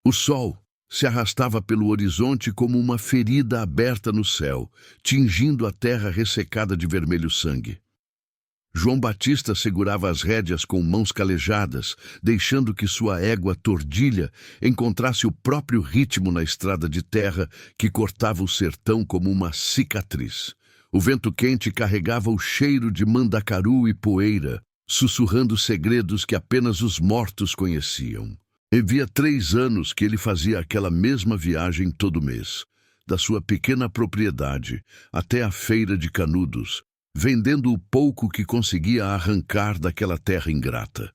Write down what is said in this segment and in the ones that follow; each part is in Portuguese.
O sol se arrastava pelo horizonte como uma ferida aberta no céu, tingindo a terra ressecada de vermelho sangue. João Batista segurava as rédeas com mãos calejadas, deixando que sua égua tordilha encontrasse o próprio ritmo na estrada de terra que cortava o sertão como uma cicatriz. O vento quente carregava o cheiro de mandacaru e poeira, sussurrando segredos que apenas os mortos conheciam. Havia 3 anos que ele fazia aquela mesma viagem todo mês, da sua pequena propriedade até a feira de Canudos, vendendo o pouco que conseguia arrancar daquela terra ingrata.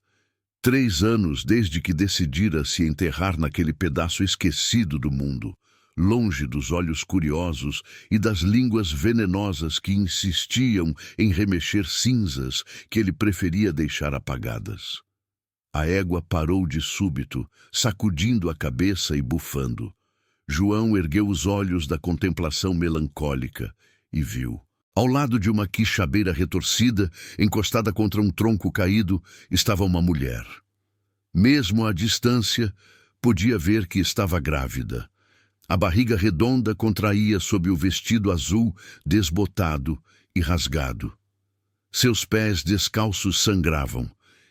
3 anos desde que decidira se enterrar naquele pedaço esquecido do mundo, longe dos olhos curiosos e das línguas venenosas que insistiam em remexer cinzas que ele preferia deixar apagadas. A égua parou de súbito, sacudindo a cabeça e bufando. João ergueu os olhos da contemplação melancólica e viu. Ao lado de uma quixabeira retorcida, encostada contra um tronco caído, estava uma mulher. Mesmo à distância, podia ver que estava grávida. A barriga redonda contraía sob o vestido azul, desbotado e rasgado. Seus pés descalços sangravam,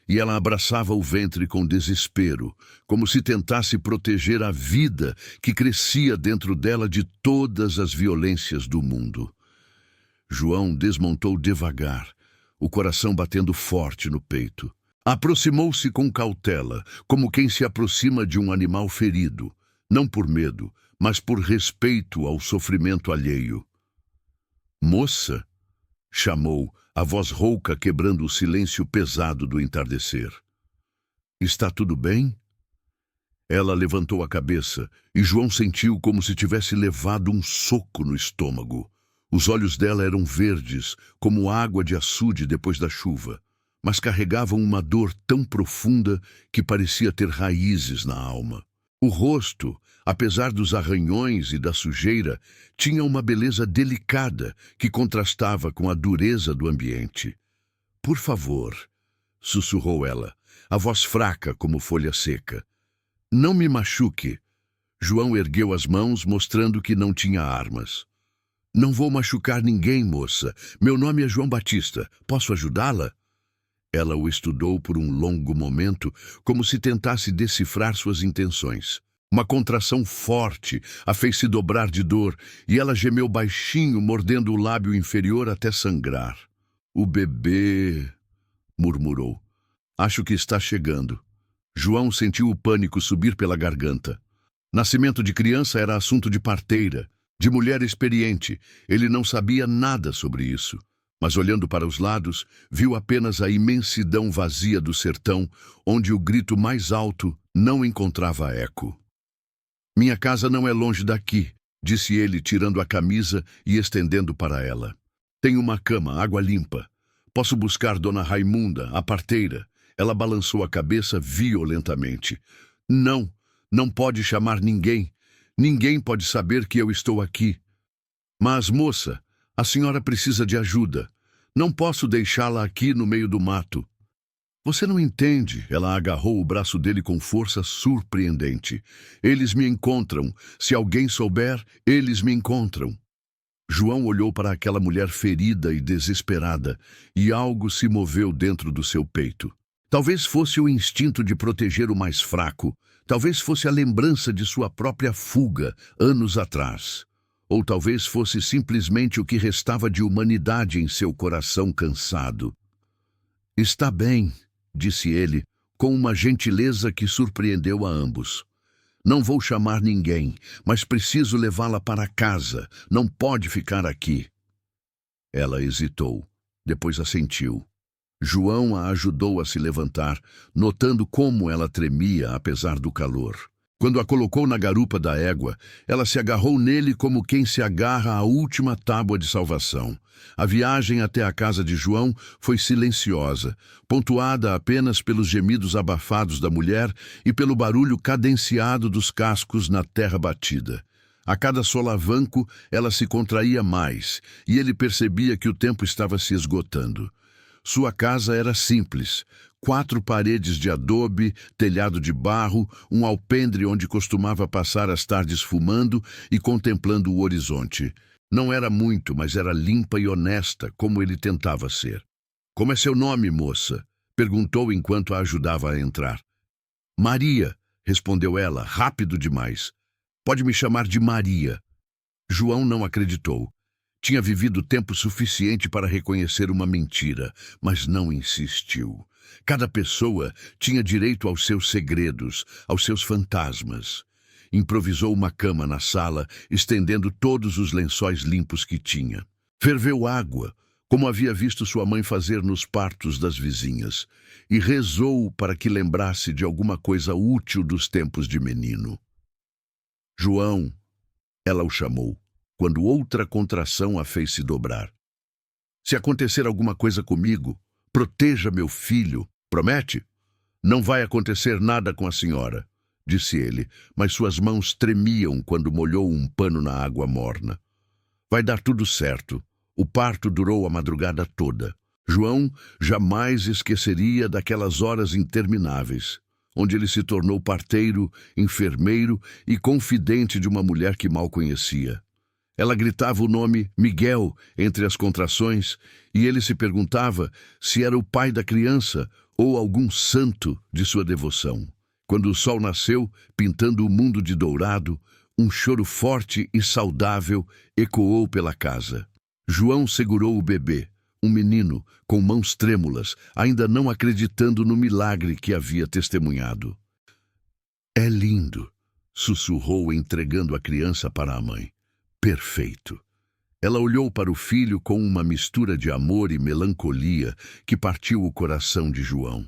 e ela abraçava o ventre com desespero, como se tentasse proteger a vida que crescia dentro dela de todas as violências do mundo. João desmontou devagar, o coração batendo forte no peito. Aproximou-se com cautela, como quem se aproxima de um animal ferido, não por medo, mas por respeito ao sofrimento alheio. "Moça", chamou, a voz rouca quebrando o silêncio pesado do entardecer. "Está tudo bem?" Ela levantou a cabeça e João sentiu como se tivesse levado um soco no estômago. Os olhos dela eram verdes, como água de açude depois da chuva, mas carregavam uma dor tão profunda que parecia ter raízes na alma. O rosto, apesar dos arranhões e da sujeira, tinha uma beleza delicada que contrastava com a dureza do ambiente. "Por favor", sussurrou ela, a voz fraca como folha seca. "Não me machuque." João ergueu as mãos, mostrando que não tinha armas. "Não vou machucar ninguém, moça. Meu nome é João Batista. Posso ajudá-la?" Ela o estudou por um longo momento, como se tentasse decifrar suas intenções. Uma contração forte a fez se dobrar de dor, e ela gemeu baixinho, mordendo o lábio inferior até sangrar. "O bebê", murmurou. "Acho que está chegando." João sentiu o pânico subir pela garganta. Nascimento de criança era assunto de parteira, de mulher experiente. Ele não sabia nada sobre isso. Mas olhando para os lados, viu apenas a imensidão vazia do sertão, onde o grito mais alto não encontrava eco. "Minha casa não é longe daqui", disse ele, tirando a camisa e estendendo para ela. "Tenho uma cama, água limpa. Posso buscar Dona Raimunda, a parteira." Ela balançou a cabeça violentamente. "Não, não pode chamar ninguém. Ninguém pode saber que eu estou aqui." "Mas, moça, a senhora precisa de ajuda. Não posso deixá-la aqui no meio do mato." "Você não entende." Ela agarrou o braço dele com força surpreendente. "Eles me encontram. Se alguém souber, eles me encontram." João olhou para aquela mulher ferida e desesperada, e algo se moveu dentro do seu peito. Talvez fosse o instinto de proteger o mais fraco. Talvez fosse a lembrança de sua própria fuga, anos atrás. Ou talvez fosse simplesmente o que restava de humanidade em seu coração cansado. "Está bem", disse ele, com uma gentileza que surpreendeu a ambos. "Não vou chamar ninguém, mas preciso levá-la para casa. Não pode ficar aqui." Ela hesitou, depois assentiu. João a ajudou a se levantar, notando como ela tremia apesar do calor. Quando a colocou na garupa da égua, ela se agarrou nele como quem se agarra à última tábua de salvação. A viagem até a casa de João foi silenciosa, pontuada apenas pelos gemidos abafados da mulher e pelo barulho cadenciado dos cascos na terra batida. A cada solavanco, ela se contraía mais, e ele percebia que o tempo estava se esgotando. Sua casa era simples. 4 paredes de adobe, telhado de barro, um alpendre onde costumava passar as tardes fumando e contemplando o horizonte. Não era muito, mas era limpa e honesta, como ele tentava ser. "Como é seu nome, moça?" perguntou enquanto a ajudava a entrar. "Maria", respondeu ela, rápido demais. "Pode me chamar de Maria." João não acreditou. Tinha vivido tempo suficiente para reconhecer uma mentira, mas não insistiu. Cada pessoa tinha direito aos seus segredos, aos seus fantasmas. Improvisou uma cama na sala, estendendo todos os lençóis limpos que tinha. Ferveu água, como havia visto sua mãe fazer nos partos das vizinhas, e rezou para que lembrasse de alguma coisa útil dos tempos de menino. "João", ela o chamou, quando outra contração a fez se dobrar. "Se acontecer alguma coisa comigo, proteja meu filho, promete?" "Não vai acontecer nada com a senhora", disse ele, mas suas mãos tremiam quando molhou um pano na água morna. "Vai dar tudo certo." O parto durou a madrugada toda. João jamais esqueceria daquelas horas intermináveis, onde ele se tornou parteiro, enfermeiro e confidente de uma mulher que mal conhecia. Ela gritava o nome Miguel entre as contrações e ele se perguntava se era o pai da criança ou algum santo de sua devoção. Quando o sol nasceu, pintando o mundo de dourado, um choro forte e saudável ecoou pela casa. João segurou o bebê, um menino, com mãos trêmulas, ainda não acreditando no milagre que havia testemunhado. "É lindo", sussurrou entregando a criança para a mãe. "Perfeito." Ela olhou para o filho com uma mistura de amor e melancolia que partiu o coração de João.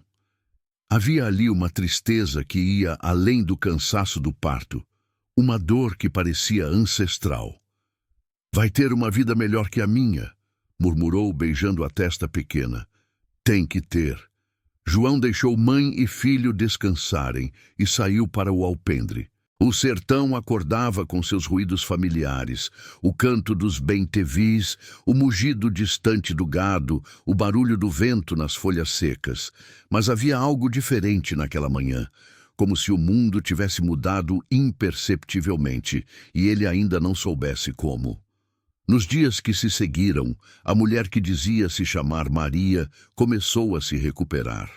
Havia ali uma tristeza que ia além do cansaço do parto, uma dor que parecia ancestral. "Vai ter uma vida melhor que a minha", murmurou beijando a testa pequena. "Tem que ter." João deixou mãe e filho descansarem e saiu para o alpendre. O sertão acordava com seus ruídos familiares, o canto dos bem-te-vis, o mugido distante do gado, o barulho do vento nas folhas secas. Mas havia algo diferente naquela manhã, como se o mundo tivesse mudado imperceptivelmente e ele ainda não soubesse como. Nos dias que se seguiram, a mulher que dizia se chamar Maria começou a se recuperar.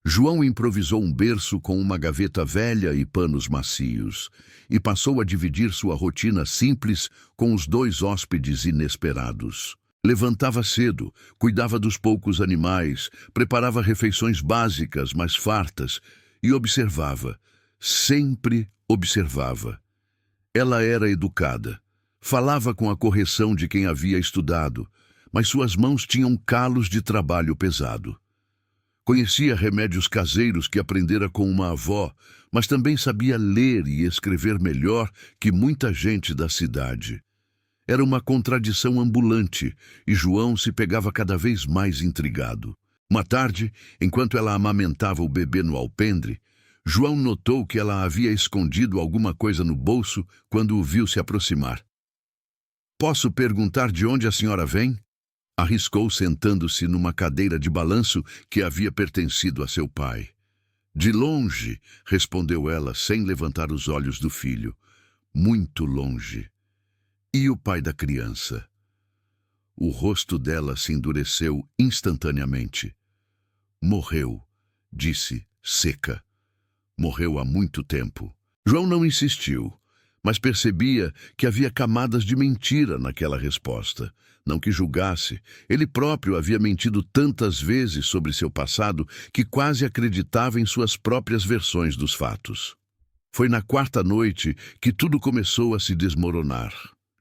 João improvisou um berço com uma gaveta velha e panos macios, e passou a dividir sua rotina simples com os 2 hóspedes inesperados. Levantava cedo, cuidava dos poucos animais, preparava refeições básicas, mas fartas, e observava, sempre observava. Ela era educada. Falava com a correção de quem havia estudado, mas suas mãos tinham calos de trabalho pesado. Conhecia remédios caseiros que aprendera com uma avó, mas também sabia ler e escrever melhor que muita gente da cidade. Era uma contradição ambulante, e João se pegava cada vez mais intrigado. Uma tarde, enquanto ela amamentava o bebê no alpendre, João notou que ela havia escondido alguma coisa no bolso quando o viu se aproximar. "Posso perguntar de onde a senhora vem?" Arriscou sentando-se numa cadeira de balanço que havia pertencido a seu pai. "De longe", respondeu ela, sem levantar os olhos do filho. "Muito longe." "E o pai da criança?" O rosto dela se endureceu instantaneamente. "Morreu", disse, seca. "Morreu há muito tempo." João não insistiu, mas percebia que havia camadas de mentira naquela resposta. Não que julgasse, ele próprio havia mentido tantas vezes sobre seu passado que quase acreditava em suas próprias versões dos fatos. Foi na 4ª noite que tudo começou a se desmoronar.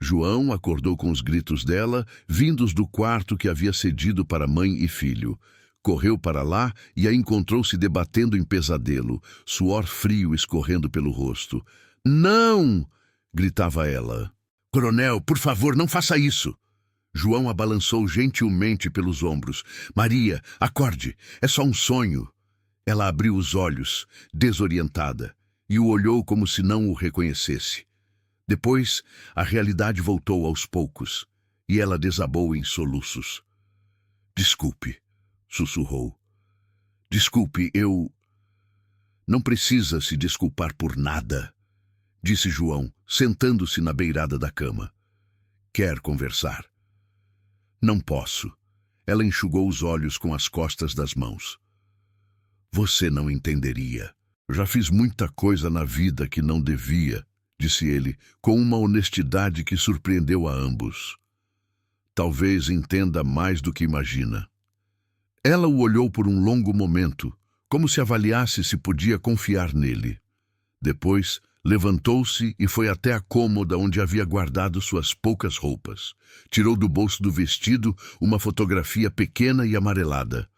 João acordou com os gritos dela, vindos do quarto que havia cedido para mãe e filho. Correu para lá e a encontrou se debatendo em pesadelo, suor frio escorrendo pelo rosto. "Não!" gritava ela. "Coronel, por favor, não faça isso!" João a balançou gentilmente pelos ombros. "Maria, acorde! É só um sonho!" Ela abriu os olhos, desorientada, e o olhou como se não o reconhecesse. Depois, a realidade voltou aos poucos, e ela desabou em soluços. "Desculpe", sussurrou. Desculpe, eu... Não precisa se desculpar por nada, disse João, sentando-se na beirada da cama. Quer conversar? Não posso. Ela enxugou os olhos com as costas das mãos. Você não entenderia. Já fiz muita coisa na vida que não devia, disse ele, com uma honestidade que surpreendeu a ambos. Talvez entenda mais do que imagina. Ela o olhou por um longo momento, como se avaliasse se podia confiar nele. Depois, levantou-se e foi até a cômoda onde havia guardado suas poucas roupas. Tirou do bolso do vestido uma fotografia pequena e amarelada.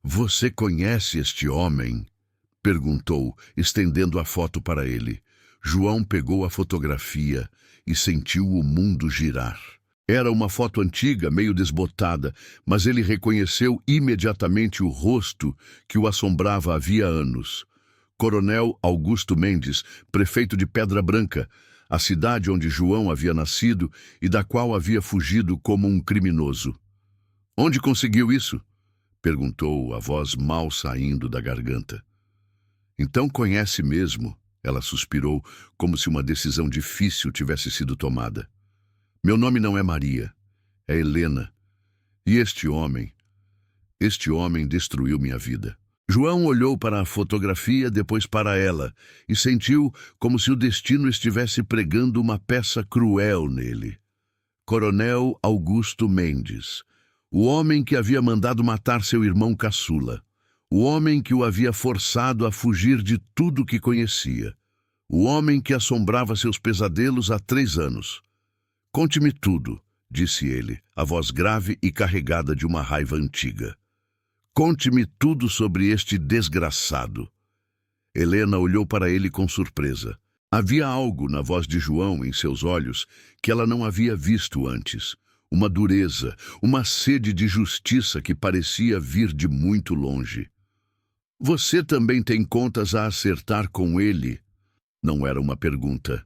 Você conhece este homem? Perguntou, estendendo a foto para ele. João pegou a fotografia e sentiu o mundo girar. Era uma foto antiga, meio desbotada, mas ele reconheceu imediatamente o rosto que o assombrava havia anos. Coronel Augusto Mendes, prefeito de Pedra Branca, a cidade onde João havia nascido e da qual havia fugido como um criminoso. Onde conseguiu isso? Perguntou, a voz mal saindo da garganta. Então conhece mesmo, ela suspirou, como se uma decisão difícil tivesse sido tomada. Meu nome não é Maria, é Helena. E este homem destruiu minha vida. João olhou para a fotografia, depois para ela, e sentiu como se o destino estivesse pregando uma peça cruel nele. Coronel Augusto Mendes, o homem que havia mandado matar seu irmão caçula, o homem que o havia forçado a fugir de tudo que conhecia, o homem que assombrava seus pesadelos há 3 anos. Conte-me tudo, disse ele, a voz grave e carregada de uma raiva antiga. Conte-me tudo sobre este desgraçado. Helena olhou para ele com surpresa. Havia algo na voz de João, em seus olhos, que ela não havia visto antes. Uma dureza, uma sede de justiça que parecia vir de muito longe. Você também tem contas a acertar com ele? Não era uma pergunta.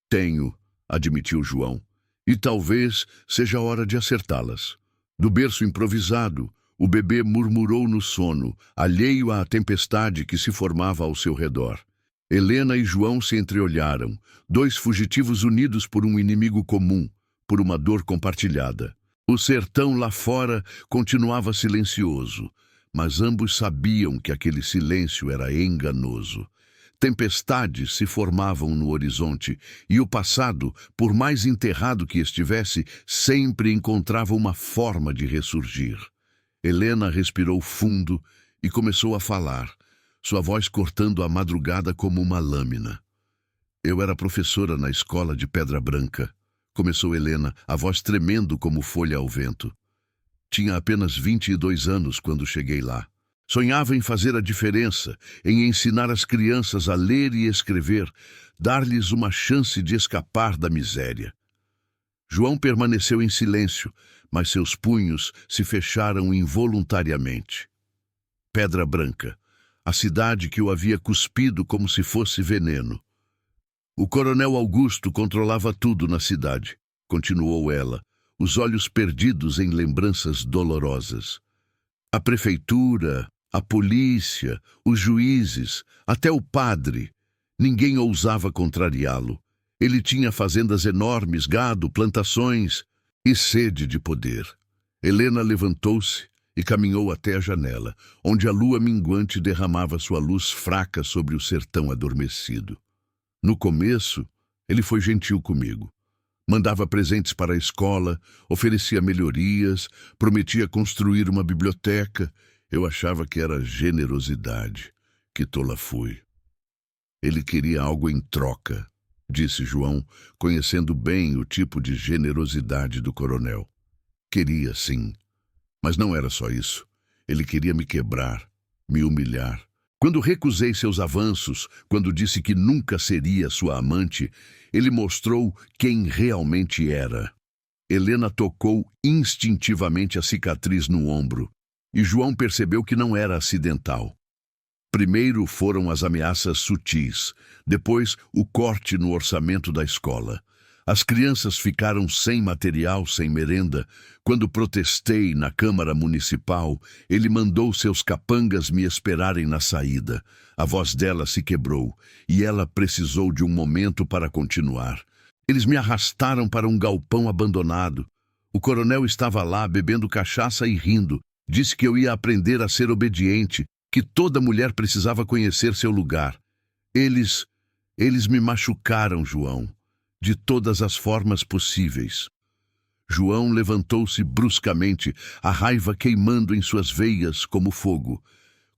Tenho, admitiu João. E talvez seja a hora de acertá-las. Do berço improvisado, o bebê murmurou no sono, alheio à tempestade que se formava ao seu redor. Helena e João se entreolharam, 2 fugitivos unidos por um inimigo comum, por uma dor compartilhada. O sertão lá fora continuava silencioso, mas ambos sabiam que aquele silêncio era enganoso. Tempestades se formavam no horizonte, e o passado, por mais enterrado que estivesse, sempre encontrava uma forma de ressurgir. Helena respirou fundo e começou a falar, sua voz cortando a madrugada como uma lâmina. Eu era professora na escola de Pedra Branca, começou Helena, a voz tremendo como folha ao vento. Tinha apenas 22 anos quando cheguei lá. Sonhava em fazer a diferença, em ensinar as crianças a ler e escrever, dar-lhes uma chance de escapar da miséria. João permaneceu em silêncio, mas seus punhos se fecharam involuntariamente. Pedra Branca, a cidade que o havia cuspido como se fosse veneno. O coronel Augusto controlava tudo na cidade, continuou ela, os olhos perdidos em lembranças dolorosas. A prefeitura, a polícia, os juízes, até o padre. Ninguém ousava contrariá-lo. Ele tinha fazendas enormes, gado, plantações e sede de poder. Helena levantou-se e caminhou até a janela, onde a lua minguante derramava sua luz fraca sobre o sertão adormecido. No começo, ele foi gentil comigo. Mandava presentes para a escola, oferecia melhorias, prometia construir uma biblioteca. Eu achava que era generosidade. Que tola fui. Ele queria algo em troca, disse João, conhecendo bem o tipo de generosidade do coronel. Queria, sim. Mas não era só isso. Ele queria me quebrar, me humilhar. Quando recusei seus avanços, quando disse que nunca seria sua amante, ele mostrou quem realmente era. Helena tocou instintivamente a cicatriz no ombro, e João percebeu que não era acidental. Primeiro foram as ameaças sutis, depois o corte no orçamento da escola. As crianças ficaram sem material, sem merenda. Quando protestei na Câmara Municipal, ele mandou seus capangas me esperarem na saída. A voz dela se quebrou e ela precisou de um momento para continuar. Eles me arrastaram para um galpão abandonado. O coronel estava lá bebendo cachaça e rindo. Disse que eu ia aprender a ser obediente, que toda mulher precisava conhecer seu lugar. Eles me machucaram, João, de todas as formas possíveis. João levantou-se bruscamente, a raiva queimando em suas veias como fogo.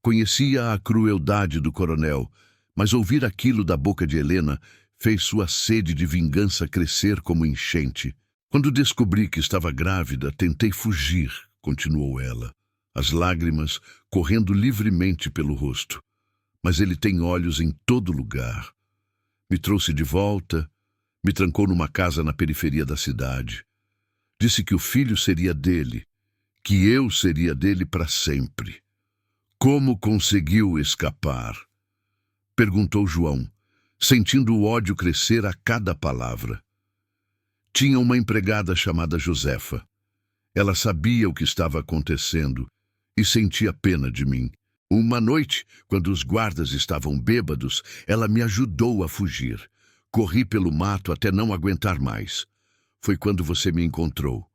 Conhecia a crueldade do coronel, mas ouvir aquilo da boca de Helena fez sua sede de vingança crescer como enchente. Quando descobri que estava grávida, tentei fugir, continuou ela, as lágrimas correndo livremente pelo rosto. Mas ele tem olhos em todo lugar. Me trouxe de volta, me trancou numa casa na periferia da cidade. Disse que o filho seria dele, que eu seria dele para sempre. Como conseguiu escapar? Perguntou João, sentindo o ódio crescer a cada palavra. Tinha uma empregada chamada Josefa. Ela sabia o que estava acontecendo e sentia pena de mim. Uma noite, quando os guardas estavam bêbados, ela me ajudou a fugir. Corri pelo mato até não aguentar mais. Foi quando você me encontrou.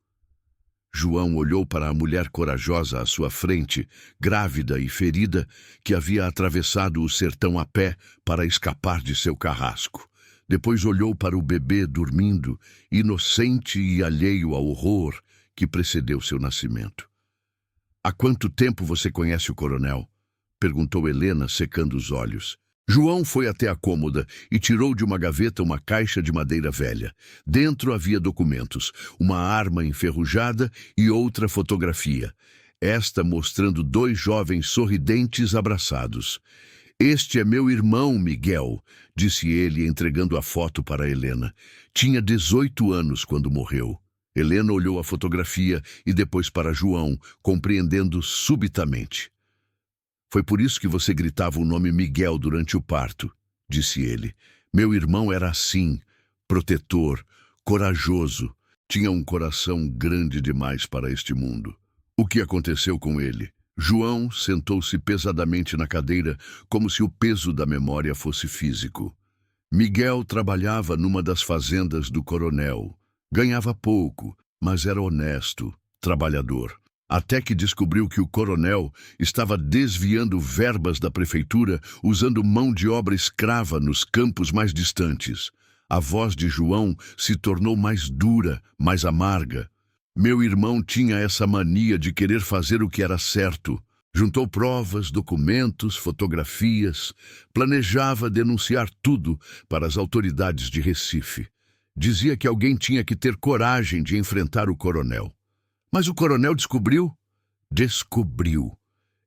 João olhou para a mulher corajosa à sua frente, grávida e ferida, que havia atravessado o sertão a pé para escapar de seu carrasco. Depois olhou para o bebê dormindo, inocente e alheio ao horror que precedeu seu nascimento. Há quanto tempo você conhece o coronel? Perguntou Helena, secando os olhos. João foi até a cômoda e tirou de uma gaveta uma caixa de madeira velha. Dentro havia documentos, uma arma enferrujada e outra fotografia, esta mostrando dois jovens sorridentes abraçados. Este é meu irmão, Miguel, disse ele, entregando a foto para Helena. Tinha 18 anos quando morreu. Helena olhou a fotografia e depois para João, compreendendo subitamente. Foi por isso que você gritava o nome Miguel durante o parto, disse ele. Meu irmão era assim, protetor, corajoso. Tinha um coração grande demais para este mundo. O que aconteceu com ele? João sentou-se pesadamente na cadeira, como se o peso da memória fosse físico. Miguel trabalhava numa das fazendas do coronel. Ganhava pouco, mas era honesto, trabalhador. Até que descobriu que o coronel estava desviando verbas da prefeitura usando mão de obra escrava nos campos mais distantes. A voz de João se tornou mais dura, mais amarga. Meu irmão tinha essa mania de querer fazer o que era certo. Juntou provas, documentos, fotografias, planejava denunciar tudo para as autoridades de Recife. Dizia que alguém tinha que ter coragem de enfrentar o coronel. Mas o coronel descobriu? Descobriu.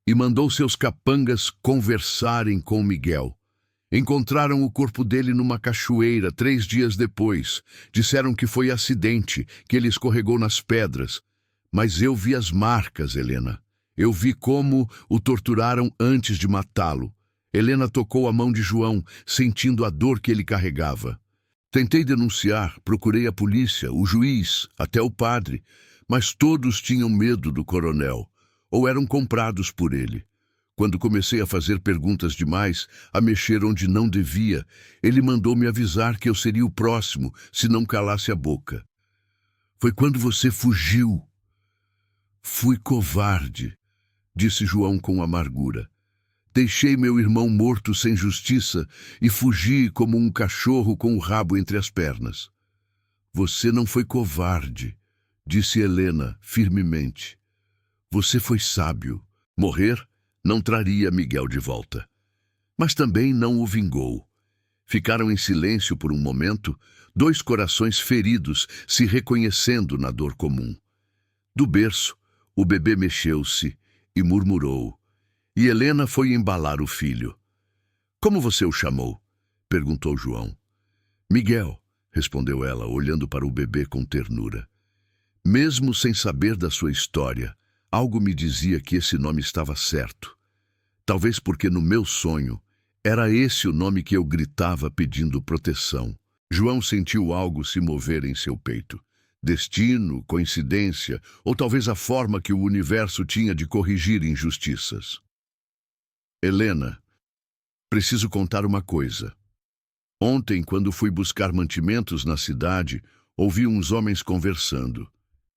E mandou seus capangas conversarem com Miguel. Encontraram o corpo dele numa cachoeira 3 dias depois. Disseram que foi acidente, que ele escorregou nas pedras. Mas eu vi as marcas, Helena. Eu vi como o torturaram antes de matá-lo. Helena tocou a mão de João, sentindo a dor que ele carregava. Tentei denunciar, procurei a polícia, o juiz, até o padre. Mas todos tinham medo do coronel, ou eram comprados por ele. Quando comecei a fazer perguntas demais, a mexer onde não devia, ele mandou me avisar que eu seria o próximo, se não calasse a boca. Foi quando você fugiu. Fui covarde, disse João com amargura. Deixei meu irmão morto sem justiça e fugi como um cachorro com o rabo entre as pernas. Você não foi covarde, disse Helena firmemente. Você foi sábio. Morrer não traria Miguel de volta. Mas também não o vingou. Ficaram em silêncio por um momento, 2 corações feridos se reconhecendo na dor comum. Do berço, o bebê mexeu-se e murmurou. E Helena foi embalar o filho. Como você o chamou? Perguntou João. Miguel, respondeu ela, olhando para o bebê com ternura. Mesmo sem saber da sua história, algo me dizia que esse nome estava certo. Talvez porque no meu sonho era esse o nome que eu gritava pedindo proteção. João sentiu algo se mover em seu peito. Destino, coincidência, ou talvez a forma que o universo tinha de corrigir injustiças. Helena, preciso contar uma coisa. Ontem, quando fui buscar mantimentos na cidade, ouvi uns homens conversando.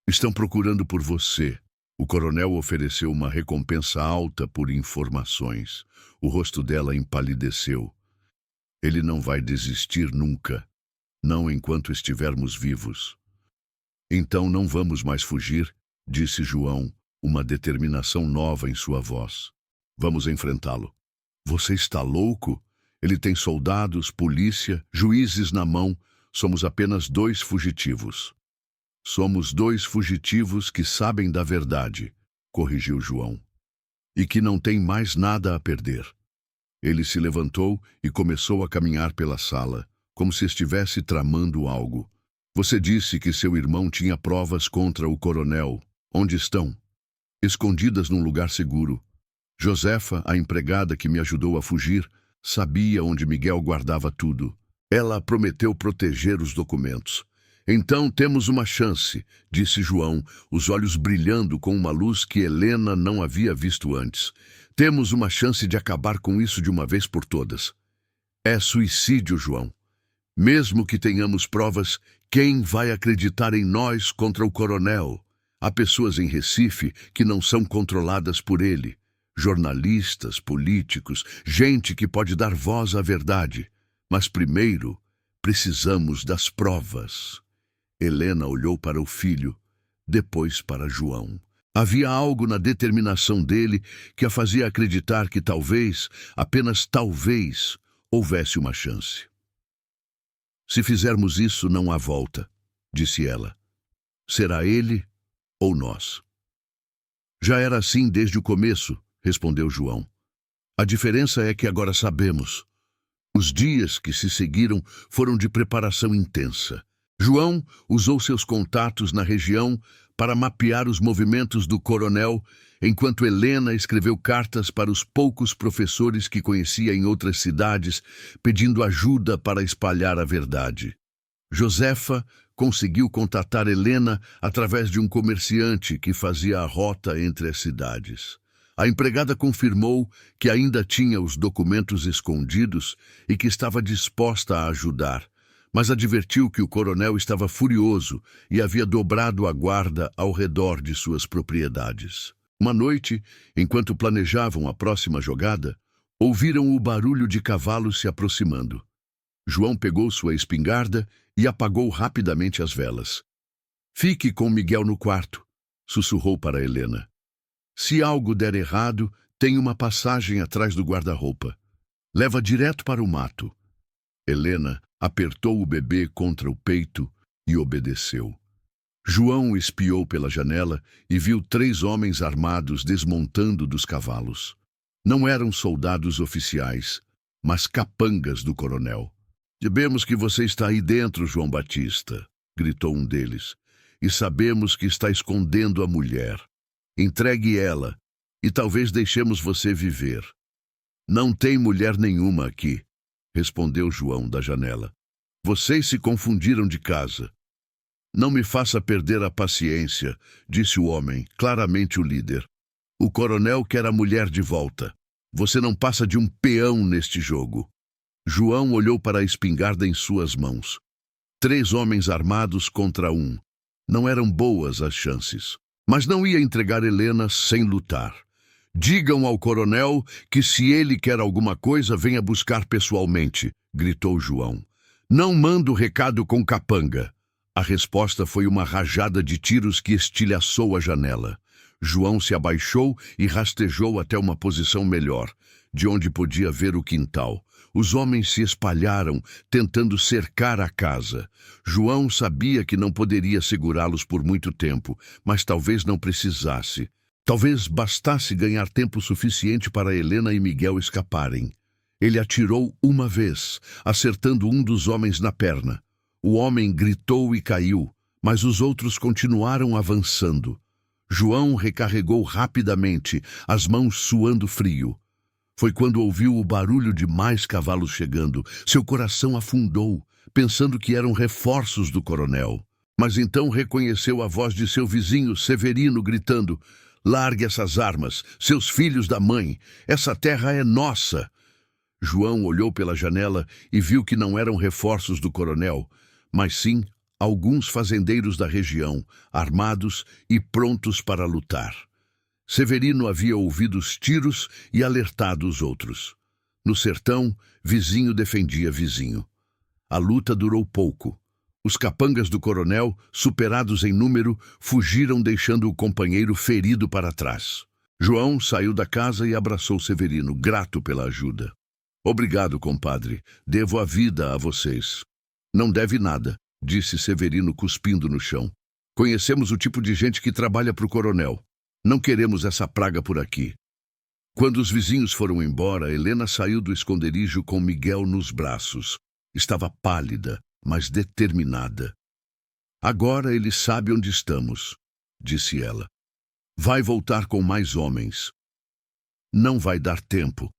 Estão procurando por você. O coronel ofereceu uma recompensa alta por informações. O rosto dela empalideceu. Ele não vai desistir nunca. Não enquanto estivermos vivos. Então não vamos mais fugir, disse João, uma determinação nova em sua voz. Vamos enfrentá-lo. Você está louco? Ele tem soldados, polícia, juízes na mão. Somos apenas 2 fugitivos. Somos 2 fugitivos que sabem da verdade, corrigiu João. E que não têm mais nada a perder. Ele se levantou e começou a caminhar pela sala, como se estivesse tramando algo. Você disse que seu irmão tinha provas contra o coronel. Onde estão? Escondidas num lugar seguro. Josefa, a empregada que me ajudou a fugir, sabia onde Miguel guardava tudo. Ela prometeu proteger os documentos. Então temos uma chance, disse João, os olhos brilhando com uma luz que Helena não havia visto antes. Temos uma chance de acabar com isso de uma vez por todas. É suicídio, João. Mesmo que tenhamos provas, quem vai acreditar em nós contra o coronel? Há pessoas em Recife que não são controladas por ele. Jornalistas, políticos, gente que pode dar voz à verdade. Mas primeiro, precisamos das provas. Helena olhou para o filho, depois para João. Havia algo na determinação dele que a fazia acreditar que talvez, apenas talvez, houvesse uma chance. Se fizermos isso, não há volta, disse ela. Será ele ou nós. Já era assim desde o começo, respondeu João. A diferença é que agora sabemos. Os dias que se seguiram foram de preparação intensa. João usou seus contatos na região para mapear os movimentos do coronel, enquanto Helena escreveu cartas para os poucos professores que conhecia em outras cidades, pedindo ajuda para espalhar a verdade. Josefa conseguiu contatar Helena através de um comerciante que fazia a rota entre as cidades. A empregada confirmou que ainda tinha os documentos escondidos e que estava disposta a ajudar, mas advertiu que o coronel estava furioso e havia dobrado a guarda ao redor de suas propriedades. Uma noite, enquanto planejavam a próxima jogada, ouviram o barulho de cavalos se aproximando. João pegou sua espingarda e apagou rapidamente as velas. Fique com Miguel no quarto, sussurrou para Helena. Se algo der errado, tem uma passagem atrás do guarda-roupa. Leva direto para o mato. Helena apertou o bebê contra o peito e obedeceu. João espiou pela janela e viu 3 homens armados desmontando dos cavalos. Não eram soldados oficiais, mas capangas do coronel. Sabemos que você está aí dentro, João Batista, gritou um deles, e sabemos que está escondendo a mulher. Entregue ela, e talvez deixemos você viver. Não tem mulher nenhuma aqui, respondeu João da janela. Vocês se confundiram de casa. Não me faça perder a paciência, disse o homem, claramente o líder. O coronel quer a mulher de volta. Você não passa de um peão neste jogo. João olhou para a espingarda em suas mãos. 3 homens armados contra 1. Não eram boas as chances. Mas não ia entregar Helena sem lutar. Digam ao coronel que se ele quer alguma coisa, venha buscar pessoalmente, gritou João. Não manda o recado com capanga. A resposta foi uma rajada de tiros que estilhaçou a janela. João se abaixou e rastejou até uma posição melhor, de onde podia ver o quintal. Os homens se espalharam, tentando cercar a casa. João sabia que não poderia segurá-los por muito tempo, mas talvez não precisasse. Talvez bastasse ganhar tempo suficiente para Helena e Miguel escaparem. Ele atirou uma vez, acertando um dos homens na perna. O homem gritou e caiu, mas os outros continuaram avançando. João recarregou rapidamente, as mãos suando frio. Foi quando ouviu o barulho de mais cavalos chegando. Seu coração afundou, pensando que eram reforços do coronel. Mas então reconheceu a voz de seu vizinho Severino gritando: "Largue essas armas, seus filhos da mãe! Essa terra é nossa!" João olhou pela janela e viu que não eram reforços do coronel, mas sim alguns fazendeiros da região, armados e prontos para lutar. Severino havia ouvido os tiros e alertado os outros. No sertão, vizinho defendia vizinho. A luta durou pouco. Os capangas do coronel, superados em número, fugiram deixando o companheiro ferido para trás. João saiu da casa e abraçou Severino, grato pela ajuda. "Obrigado, compadre. Devo a vida a vocês." "Não deve nada", disse Severino cuspindo no chão. "Conhecemos o tipo de gente que trabalha para o coronel. Não queremos essa praga por aqui." Quando os vizinhos foram embora, Helena saiu do esconderijo com Miguel nos braços. Estava pálida, mas determinada. "Agora ele sabe onde estamos", disse ela. "Vai voltar com mais homens." "Não vai dar tempo",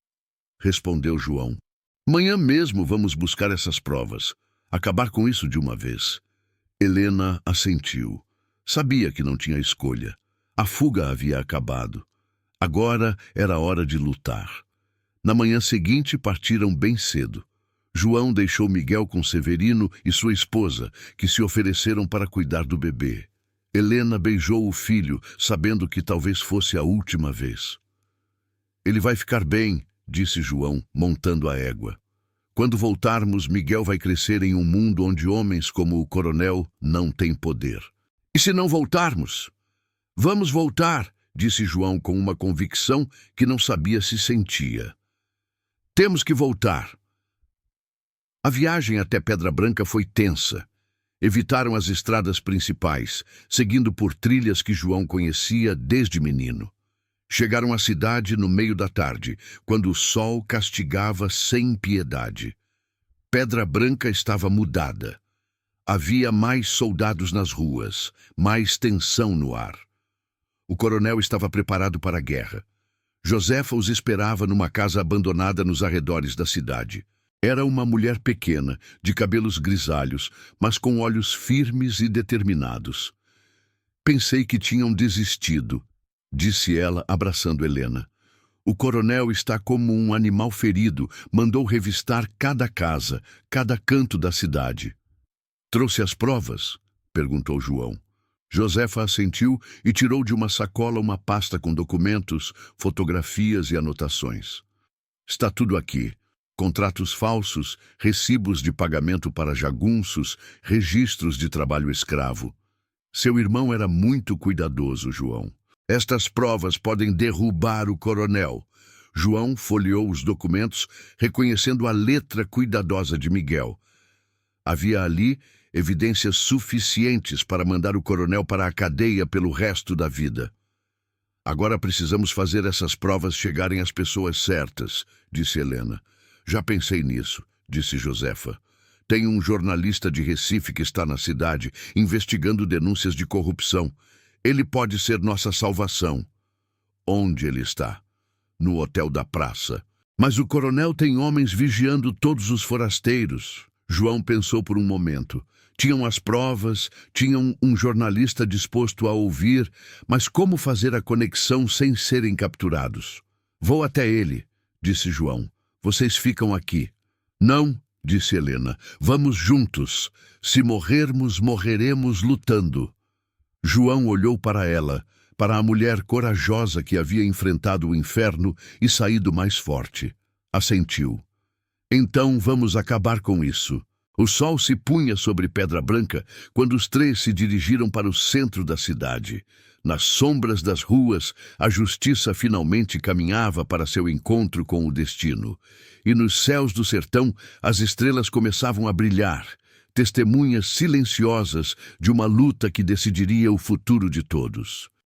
respondeu João. "Amanhã mesmo vamos buscar essas provas. Acabar com isso de uma vez." Helena assentiu. Sabia que não tinha escolha. A fuga havia acabado. Agora era hora de lutar. Na manhã seguinte partiram bem cedo. João deixou Miguel com Severino e sua esposa, que se ofereceram para cuidar do bebê. Helena beijou o filho, sabendo que talvez fosse a última vez. "Ele vai ficar bem", disse João, montando a égua. "Quando voltarmos, Miguel vai crescer em um mundo onde homens como o coronel não têm poder." "E se não voltarmos?" "Vamos voltar", disse João com uma convicção que não sabia se sentia. "Temos que voltar." A viagem até Pedra Branca foi tensa. Evitaram as estradas principais, seguindo por trilhas que João conhecia desde menino. Chegaram à cidade no meio da tarde, quando o sol castigava sem piedade. Pedra Branca estava mudada. Havia mais soldados nas ruas, mais tensão no ar. O coronel estava preparado para a guerra. Josefa os esperava numa casa abandonada nos arredores da cidade. Era uma mulher pequena, de cabelos grisalhos, mas com olhos firmes e determinados. "Pensei que tinham desistido", disse ela, abraçando Helena. "O coronel está como um animal ferido, mandou revistar cada casa, cada canto da cidade." "Trouxe as provas?" perguntou João. Josefa assentiu e tirou de uma sacola uma pasta com documentos, fotografias e anotações. "Está tudo aqui. Contratos falsos, recibos de pagamento para jagunços, registros de trabalho escravo. Seu irmão era muito cuidadoso, João. Estas provas podem derrubar o coronel." João folheou os documentos, reconhecendo a letra cuidadosa de Miguel. Havia ali evidências suficientes para mandar o coronel para a cadeia pelo resto da vida. "Agora precisamos fazer essas provas chegarem às pessoas certas", disse Helena. "Já pensei nisso", disse Josefa. "Tem um jornalista de Recife que está na cidade, investigando denúncias de corrupção. Ele pode ser nossa salvação." "Onde ele está?" "No hotel da praça." "Mas o coronel tem homens vigiando todos os forasteiros." João pensou por um momento. Tinham as provas, tinham um jornalista disposto a ouvir, mas como fazer a conexão sem serem capturados? "Vou até ele", disse João. "Vocês ficam aqui." "Não", disse Helena. "Vamos juntos. Se morrermos, morreremos lutando." João olhou para ela, para a mulher corajosa que havia enfrentado o inferno e saído mais forte. Assentiu. "Então vamos acabar com isso." O sol se punha sobre Pedra Branca quando os três se dirigiram para o centro da cidade. Nas sombras das ruas, a justiça finalmente caminhava para seu encontro com o destino. E nos céus do sertão, as estrelas começavam a brilhar, testemunhas silenciosas de uma luta que decidiria o futuro de todos.